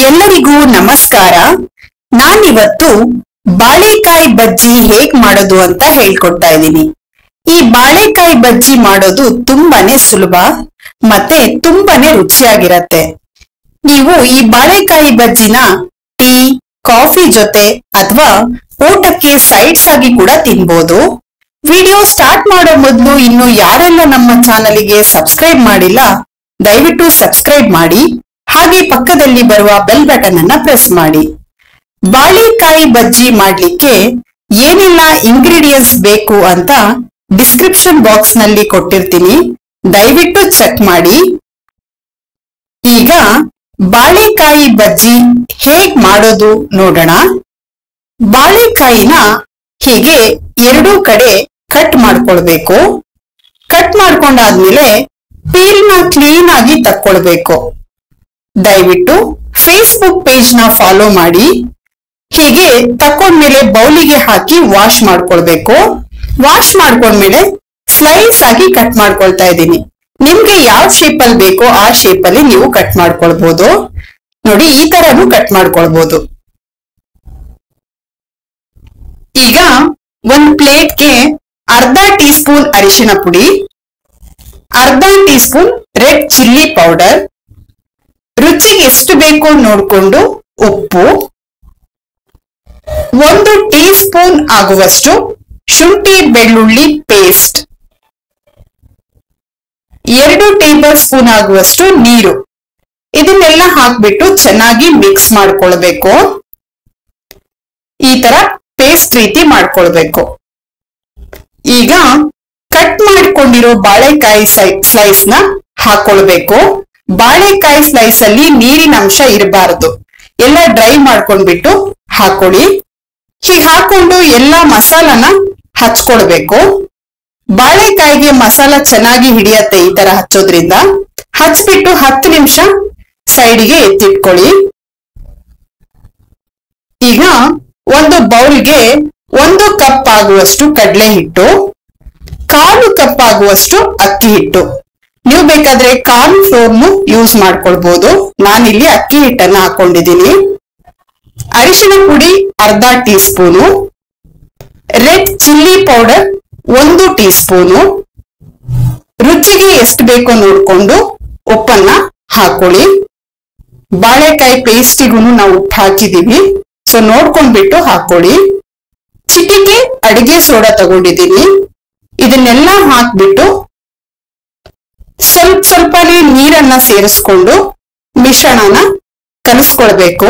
ಎಲ್ಲರಿಗೂ ನಮಸ್ಕಾರ. ನಾನಿವತ್ತು ಬಾಳೆಕಾಯಿ ಬಜ್ಜಿ ಹೇಗ್ ಮಾಡೋದು ಅಂತ ಹೇಳ್ಕೊಡ್ತಾ ಇದ್ದೀನಿ. ಈ ಬಾಳೆಕಾಯಿ ಬಜ್ಜಿ ಮಾಡೋದು ತುಂಬಾನೇ ಸುಲಭ ಮತ್ತೆ ತುಂಬಾನೇ ರುಚಿಯಾಗಿರತ್ತೆ. ನೀವು ಈ ಬಾಳೆಕಾಯಿ ಬಜ್ಜಿನ ಟೀ, ಕಾಫಿ ಜೊತೆ ಅಥವಾ ಊಟಕ್ಕೆ ಸೈಡ್ಸ್ ಆಗಿ ಕೂಡ ತಿನ್ಬೋದು. ವಿಡಿಯೋ ಸ್ಟಾರ್ಟ್ ಮಾಡೋ ಮೊದಲು ಇನ್ನು ಯಾರೆಲ್ಲ ನಮ್ಮ ಚಾನಲ್ಗೆ ಸಬ್ಸ್ಕ್ರೈಬ್ ಮಾಡಿಲ್ಲ ದಯವಿಟ್ಟು ಸಬ್ಸ್ಕ್ರೈಬ್ ಮಾಡಿ. ಹಾಗೆ ಪಕ್ಕದಲ್ಲಿ ಬರುವ ಬೆಲ್ ಬಟನ್ ಅನ್ನ ಪ್ರೆಸ್ ಮಾಡಿ. ಬಾಳೆಕಾಯಿ ಬಜ್ಜಿ ಮಾಡ್ಲಿಕ್ಕೆ ಏನೆಲ್ಲ ಇಂಗ್ರೀಡಿಯೆಂಟ್ಸ್ ಬೇಕು ಅಂತ ಡಿಸ್ಕ್ರಿಪ್ಷನ್ ಬಾಕ್ಸ್ ನಲ್ಲಿ ಕೊಟ್ಟಿರ್ತೀನಿ, ದಯವಿಟ್ಟು ಚೆಕ್ ಮಾಡಿ. ಈಗ ಬಾಳೆಕಾಯಿ ಬಜ್ಜಿ ಹೇಗ್ ಮಾಡೋದು ನೋಡೋಣ. ಬಾಳೆಕಾಯಿನ ಹೀಗೆ ಎರಡೂ ಕಡೆ ಕಟ್ ಮಾಡ್ಕೊಳ್ಬೇಕು. ಕಟ್ ಮಾಡ್ಕೊಂಡಾದ್ಮೇಲೆ ಪೀಲ್ನ ಕ್ಲೀನ್ ಆಗಿ ತಕ್ಕೊಳ್ಬೇಕು. ದಯವಿಟ್ಟು ಫೇಸ್ಬುಕ್ ಪೇಜ್ ನ ಫಾಲೋ ಮಾಡಿ. ಹೀಗೆ ತಕೊಂಡ್ಮೇಲೆ ಬೌಲಿಗೆ ಹಾಕಿ ವಾಶ್ ಮಾಡ್ಕೊಳ್ಬೇಕು. ವಾಶ್ ಮಾಡ್ಕೊಂಡ್ಮೇಲೆ ಸ್ಲೈಸ್ ಆಗಿ ಕಟ್ ಮಾಡ್ಕೊಳ್ತಾ ಇದ್ದೀನಿ. ನಿಮ್ಗೆ ಯಾವ ಶೇಪ್ ಅಲ್ಲಿ ಬೇಕೋ ಆ ಶೇಪ್ ಅಲ್ಲಿ ನೀವು ಕಟ್ ಮಾಡ್ಕೊಳ್ಬಹುದು. ನೋಡಿ, ಈ ತರನು ಕಟ್ ಮಾಡ್ಕೊಳ್ಬಹುದು. ಈಗ ಒಂದ್ ಪ್ಲೇಟ್ಗೆ ಅರ್ಧ ಟೀ ಸ್ಪೂನ್ ಅರಿಶಿನ ಪುಡಿ, ಅರ್ಧ tea spoon red chilli powder, ರುಚಿಗೆ ಎಷ್ಟು ಬೇಕೋ ನೋಡ್ಕೊಂಡು ಉಪ್ಪು, 1 ಟೀ ಸ್ಪೂನ್ ಆಗುವಷ್ಟು ಶುಂಠಿ ಬೆಳ್ಳುಳ್ಳಿ ಪೇಸ್ಟ್, 2 ಟೇಬಲ್ ಸ್ಪೂನ್ ಆಗುವಷ್ಟು ನೀರು, ಇದನ್ನೆಲ್ಲ ಹಾಕ್ಬಿಟ್ಟು ಚೆನ್ನಾಗಿ ಮಿಕ್ಸ್ ಮಾಡ್ಕೊಳ್ಬೇಕು. ಈ ತರ ಪೇಸ್ಟ್ ರೀತಿ ಮಾಡ್ಕೊಳ್ಬೇಕು. ಈಗ ಕಟ್ ಮಾಡ್ಕೊಂಡಿರೋ ಬಾಳೆಕಾಯಿ ಸ್ಲೈಸ್ ನ ಹಾಕೊಳ್ಬೇಕು. ಬಾಳೆಕಾಯಿ ಸ್ಲೈಸ್ ಅಲ್ಲಿ ನೀರಿನ ಅಂಶ ಇರಬಾರದು, ಎಲ್ಲ ಡ್ರೈ ಮಾಡ್ಕೊಂಡ್ಬಿಟ್ಟು ಹಾಕೊಳ್ಳಿ. ಹೀಗೆ ಹಾಕೊಂಡು ಎಲ್ಲಾ ಮಸಾಲಾನ ಹಚ್ಕೊಳ್ಬೇಕು. ಬಾಳೆಕಾಯಿಗೆ ಮಸಾಲ ಚೆನ್ನಾಗಿ ಹಿಡಿಯತ್ತೆ ಈ ತರ ಹಚ್ಚೋದ್ರಿಂದ. ಹಚ್ಬಿಟ್ಟು 10 ನಿಮಿಷ ಸೈಡ್ಗೆ ಎತ್ತಿಟ್ಕೊಳ್ಳಿ. ಈಗ ಒಂದು ಬೌಲ್ಗೆ 1 ಕಪ್ ಆಗುವಷ್ಟು ಕಡಲೆ ಹಿಟ್ಟು, 1/4 ಕಪ್ ಆಗುವಷ್ಟು ಅಕ್ಕಿ ಹಿಟ್ಟು. ನೀವು ಬೇಕಾದ್ರೆ ಕಾರ್ನ್ ಫ್ಲೋರ್ನು ಯೂಸ್ ಮಾಡ್ಕೊಳ್ಬಹುದು. ನಾನಿಲ್ಲಿ ಅಕ್ಕಿ ಹಿಟ್ಟನ್ನ ಹಾಕೊಂಡಿದ್ದೀನಿ. ಅರಿಶಿನ ಪುಡಿ ಅರ್ಧ tea spoon, red chilli powder 1 tea spoon, ರುಚಿಗೆ ಎಷ್ಟು ಬೇಕೋ ನೋಡ್ಕೊಂಡು ಉಪ್ಪನ್ನ ಹಾಕೊಳ್ಳಿ. ಬಾಳೆಕಾಯಿ ಪೇಸ್ಟಿಗೂ ನಾವು ಉಪ್ಪು ಹಾಕಿದೀವಿ, ಸೊ ನೋಡ್ಕೊಂಡ್ಬಿಟ್ಟು ಹಾಕೊಳ್ಳಿ. ಚಿಟಿಕೆ ಅಡಿಗೆ ಸೋಡಾ ತಗೊಂಡಿದ್ದೀನಿ. ಇದನ್ನೆಲ್ಲ ಹಾಕ್ಬಿಟ್ಟು ಸ್ವಲ್ಪನೇ ನೀರನ್ನ ಸೇರಿಸ್ಕೊಂಡು ಮಿಶ್ರಣನ ಕಲಿಸ್ಕೊಳ್ಬೇಕು.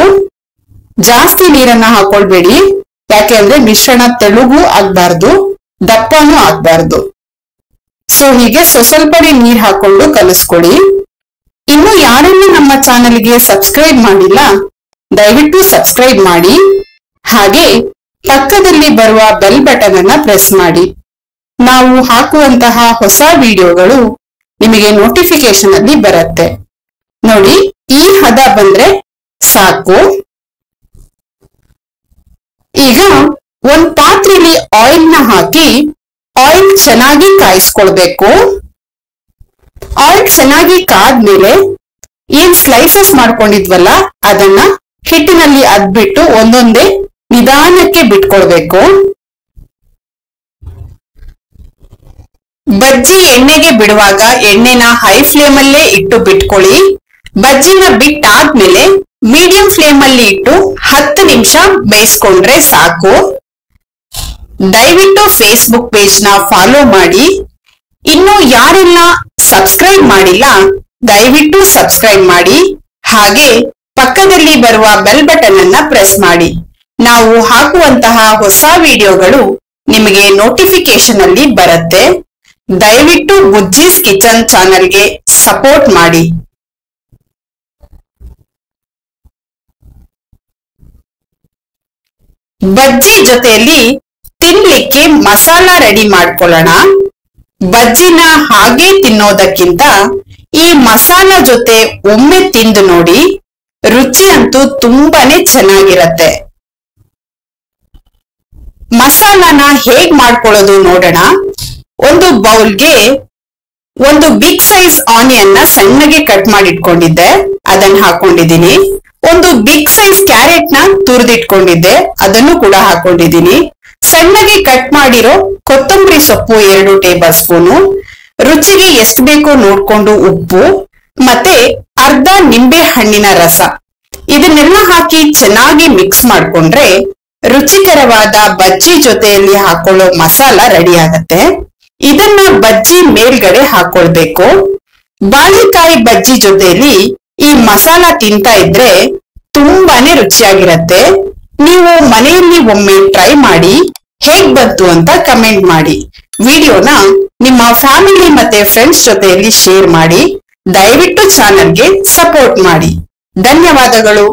ಜಾಸ್ತಿ ನೀರನ್ನ ಹಾಕೊಳ್ಬೇಡಿ, ಯಾಕೆಂದ್ರೆ ಮಿಶ್ರಣ ತೆಳುಗೂ ಆಗ್ಬಾರ್ದು, ದಪ್ಪನೂ ಆಗ್ಬಾರ್ದು. ಸೊ ಹೀಗೆ ಸ್ವಲ್ಪನೇ ನೀರ್ ಹಾಕೊಂಡು ಕಲಿಸ್ಕೊಡಿ. ಇನ್ನು ಯಾರೆಲ್ಲ ನಮ್ಮ ಚಾನೆಲ್ಗೆ ಸಬ್ಸ್ಕ್ರೈಬ್ ಮಾಡಿಲ್ಲ ದಯವಿಟ್ಟು ಸಬ್ಸ್ಕ್ರೈಬ್ ಮಾಡಿ. ಹಾಗೆ ಪಕ್ಕದಲ್ಲಿ ಬರುವ ಬೆಲ್ ಬಟನ್ ಅನ್ನ ಪ್ರೆಸ್ ಮಾಡಿ. ನಾವು ಹಾಕುವಂತಹ ಹೊಸ ವಿಡಿಯೋಗಳು ನಿಮಗೆ ನೋಟಿಫಿಕೇಶನ್ ಅಲ್ಲಿ ಬರುತ್ತೆ. ನೋಡಿ, ಈ ಹದ ಬಂದ್ರೆ ಸಾಕು. ಈಗ ಒಂದ್ ಪಾತ್ರೆಯಲ್ಲಿ ಆಯಿಲ್ ನ ಹಾಕಿ ಆಯಿಲ್ ಚೆನ್ನಾಗಿ ಕಾಯಿಸ್ಕೊಳ್ಬೇಕು. ಆಯಿಲ್ ಚೆನ್ನಾಗಿ ಕಾದ್ಮೇಲೆ ಏನ್ ಸ್ಲೈಸಸ್ ಮಾಡ್ಕೊಂಡಿದ್ವಲ್ಲ ಅದನ್ನ ಹಿಟ್ಟಿನಲ್ಲಿ ಅದ್ಬಿಟ್ಟು ಒಂದೊಂದೇ ನಿಧಾನಕ್ಕೆ ಬಿಟ್ಕೊಳ್ಬೇಕು. ಬಜ್ಜಿ ಎಣ್ಣೆಗೆ ಬಿಡುವಾಗ ಎಣ್ಣೆನ ಹೈ ಫ್ಲೇಮ್ ಅಲ್ಲೇ ಇಟ್ಟು ಬಿಟ್ಕೊಳ್ಳಿ. ಬಜ್ಜಿನ ಬಿಟ್ಟಾದ್ಮೇಲೆ ಮೀಡಿಯಂ ಫ್ಲೇಮ್ ಅಲ್ಲಿ ಇಟ್ಟು 10 ನಿಮಿಷ ಬೇಯಿಸ್ಕೊಂಡ್ರೆ ಸಾಕು. ದಯವಿಟ್ಟು ಫೇಸ್ಬುಕ್ ಪೇಜ್ ನ ಫಾಲೋ ಮಾಡಿ. ಇನ್ನು ಯಾರೆಲ್ಲ ಸಬ್ಸ್ಕ್ರೈಬ್ ಮಾಡಿಲ್ಲ ದಯವಿಟ್ಟು ಸಬ್ಸ್ಕ್ರೈಬ್ ಮಾಡಿ. ಹಾಗೆ ಪಕ್ಕದಲ್ಲಿ ಬರುವ ಬೆಲ್ ಬಟನ್ ಅನ್ನ ಪ್ರೆಸ್ ಮಾಡಿ. ನಾವು ಹಾಕುವಂತಹ ಹೊಸ ವಿಡಿಯೋಗಳು ನಿಮಗೆ ನೋಟಿಫಿಕೇಶನ್ ಅಲ್ಲಿ ಬರುತ್ತೆ. ದಯವಿಟ್ಟು ಬುಜ್ಜಿಸ್ ಕಿಚನ್ ಚಾನೆಲ್ಗೆ ಸಪೋರ್ಟ್ ಮಾಡಿ. ಬಜ್ಜಿ ಜೊತೆಯಲ್ಲಿ ತಿನ್ಲಿಕ್ಕೆ ಮಸಾಲ ರೆಡಿ ಮಾಡ್ಕೊಳ್ಳೋಣ. ಬಜ್ಜಿನ ಹಾಗೆ ತಿನ್ನೋದಕ್ಕಿಂತ ಈ ಮಸಾಲ ಜೊತೆ ಒಮ್ಮೆ ತಿಂದು ನೋಡಿ, ರುಚಿ ಅಂತೂ ತುಂಬಾನೇ ಚೆನ್ನಾಗಿರತ್ತೆ. ಮಸಾಲಾನ ಹೇಗ್ ಮಾಡ್ಕೊಳ್ಳೋದು ನೋಡೋಣ. ಒಂದು ಬೌಲ್ಗೆ ಒಂದು ಬಿಗ್ ಸೈಜ್ ಆನಿಯನ್ ನ ಸಣ್ಣಗೆ ಕಟ್ ಮಾಡಿ ಇಟ್ಕೊಂಡಿದ್ದೆ, ಅದನ್ನ ಹಾಕೊಂಡಿದ್ದೀನಿ. ಒಂದು ಬಿಗ್ ಸೈಜ್ ಕ್ಯಾರೆಟ್ ನ ತುರಿದಿಟ್ಕೊಂಡಿದ್ದೆ, ಅದನ್ನು ಕೂಡ ಹಾಕೊಂಡಿದ್ದೀನಿ. ಸಣ್ಣಗೆ ಕಟ್ ಮಾಡಿರೋ ಕೊತ್ತಂಬರಿ ಸೊಪ್ಪು 2 ಟೇಬಲ್ ಸ್ಪೂನು, ರುಚಿಗೆ ಎಷ್ಟು ಬೇಕೋ ನೋಡ್ಕೊಂಡು ಉಪ್ಪು, ಮತ್ತೆ ಅರ್ಧ ನಿಂಬೆ ಹಣ್ಣಿನ ರಸ, ಇದನ್ನೆಲ್ಲ ಹಾಕಿ ಚೆನ್ನಾಗಿ ಮಿಕ್ಸ್ ಮಾಡ್ಕೊಂಡ್ರೆ ರುಚಿಕರವಾದ ಬಜ್ಜಿ ಜೊತೆಯಲ್ಲಿ ಹಾಕೊಳ್ಳೋ ಮಸಾಲ ರೆಡಿ ಆಗತ್ತೆ. ಇದನ್ನ ಬಜ್ಜಿ ಮೇಲ್ಗಡೆ ಹಾಕೊಳ್ಬೇಕು. ಬಾಳೆಕಾಯಿ ಬಜ್ಜಿ ಜೊತೆಯಲ್ಲಿ ಈ ಮಸಾಲ ತಿಂತಾ ಇದ್ರೆ ತುಂಬಾನೇ ರುಚಿಯಾಗಿರತ್ತೆ. ನೀವು ಮನೆಯಲ್ಲಿ ಒಮ್ಮೆ ಟ್ರೈ ಮಾಡಿ ಹೇಗ್ ಬಂತು ಅಂತ ಕಮೆಂಟ್ ಮಾಡಿ. ವಿಡಿಯೋನ ನಿಮ್ಮ ಫ್ಯಾಮಿಲಿ ಮತ್ತೆ ಫ್ರೆಂಡ್ಸ್ ಜೊತೆಯಲ್ಲಿ ಶೇರ್ ಮಾಡಿ. ದಯವಿಟ್ಟು ಚಾನೆಲ್ಗೆ ಸಪೋರ್ಟ್ ಮಾಡಿ. ಧನ್ಯವಾದಗಳು.